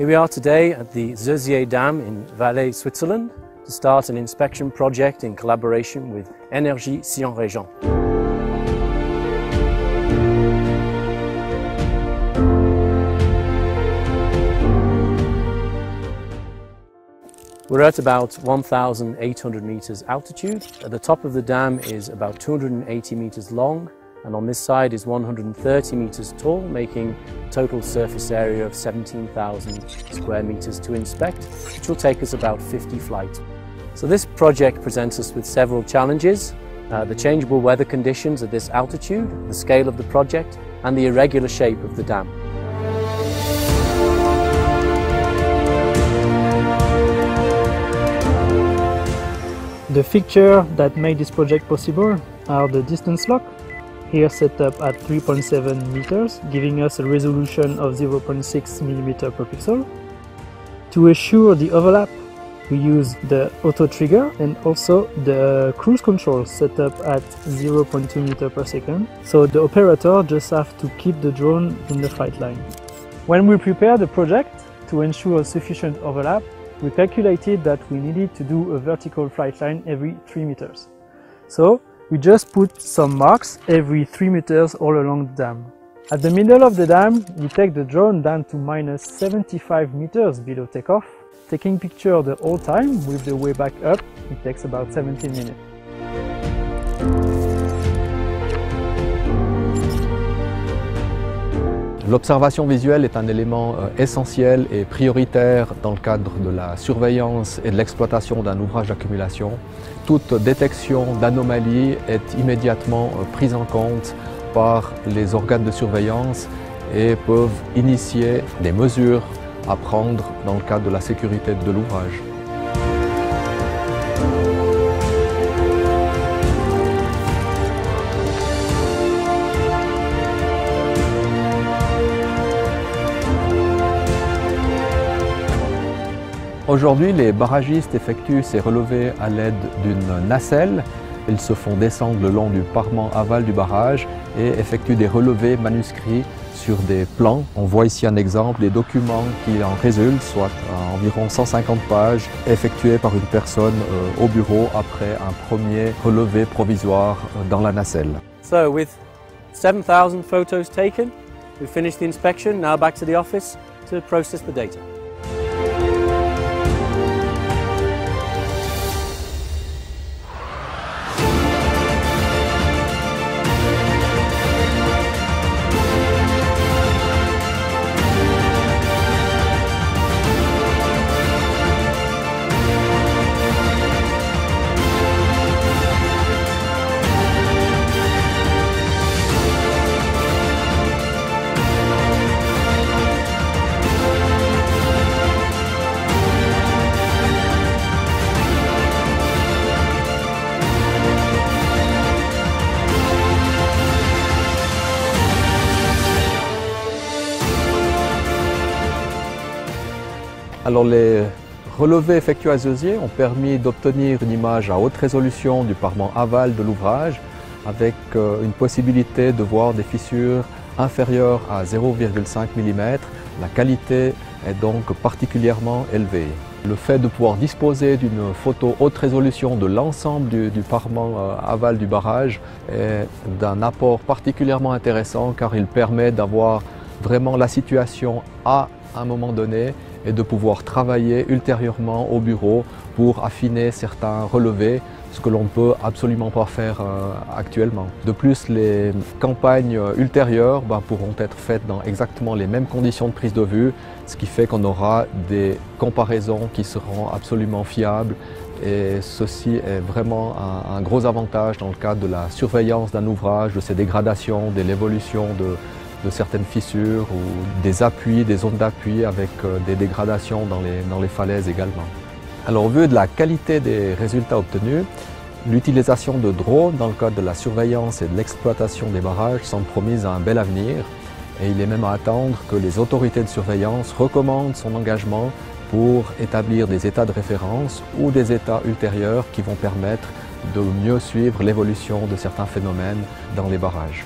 Here we are today at the Zösier Dam in Valais, Switzerland, to start an inspection project in collaboration with Énergie Sion-Régent. We're at about 1,800 meters altitude. At the top of the dam is about 280 meters long, and on this side is 130 meters tall, making a total surface area of 17,000 square meters to inspect, which will take us about 50 flights. So this project presents us with several challenges: the changeable weather conditions at this altitude, the scale of the project, and the irregular shape of the dam. The features that made this project possible are the distance lock, here set up at 3.7 meters, giving us a resolution of 0.6 millimeter per pixel. To assure the overlap, we use the auto trigger and also the cruise control set up at 0.2 meter per second. So the operator just have to keep the drone in the flight line. When we prepared the project to ensure sufficient overlap, we calculated that we needed to do a vertical flight line every 3 meters. So we just put some marks every 3 meters all along the dam. At the middle of the dam, we take the drone down to minus 75 meters below takeoff. Taking picture the whole time with the way back up, it takes about 17 minutes. L'observation visuelle est un élément essentiel et prioritaire dans le cadre de la surveillance et de l'exploitation d'un ouvrage d'accumulation. Toute détection d'anomalie est immédiatement prise en compte par les organes de surveillance et peuvent initier des mesures à prendre dans le cadre de la sécurité de l'ouvrage. Aujourd'hui, les barragistes effectuent ces relevés à l'aide d'une nacelle. Ils se font descendre le long du parement aval du barrage et effectuent des relevés manuscrits sur des plans. On voit ici un exemple des documents qui en résultent, soit environ 150 pages, effectués par une personne au bureau après un premier relevé provisoire dans la nacelle. So with 7,000 photos taken, we've finished the inspection. Now back to the office to process the data. Alors les relevés effectués à Zösier ont permis d'obtenir une image à haute résolution du parement aval de l'ouvrage avec une possibilité de voir des fissures inférieures à 0,5 mm. La qualité est donc particulièrement élevée. Le fait de pouvoir disposer d'une photo haute résolution de l'ensemble du parement aval du barrage est d'un apport particulièrement intéressant car il permet d'avoir vraiment la situation à un moment donné et de pouvoir travailler ultérieurement au bureau pour affiner certains relevés, ce que l'on ne peut absolument pas faire actuellement. De plus, les campagnes ultérieures pourront être faites dans exactement les mêmes conditions de prise de vue, ce qui fait qu'on aura des comparaisons qui seront absolument fiables et ceci est vraiment un gros avantage dans le cadre de la surveillance d'un ouvrage, de ses dégradations, de l'évolution de certaines fissures ou des appuis, des zones d'appui avec des dégradations dans les falaises également. Alors au vu de la qualité des résultats obtenus, l'utilisation de drones dans le cadre de la surveillance et de l'exploitation des barrages semble promise à un bel avenir et il est même à attendre que les autorités de surveillance recommandent son engagement pour établir des états de référence ou des états ultérieurs qui vont permettre de mieux suivre l'évolution de certains phénomènes dans les barrages.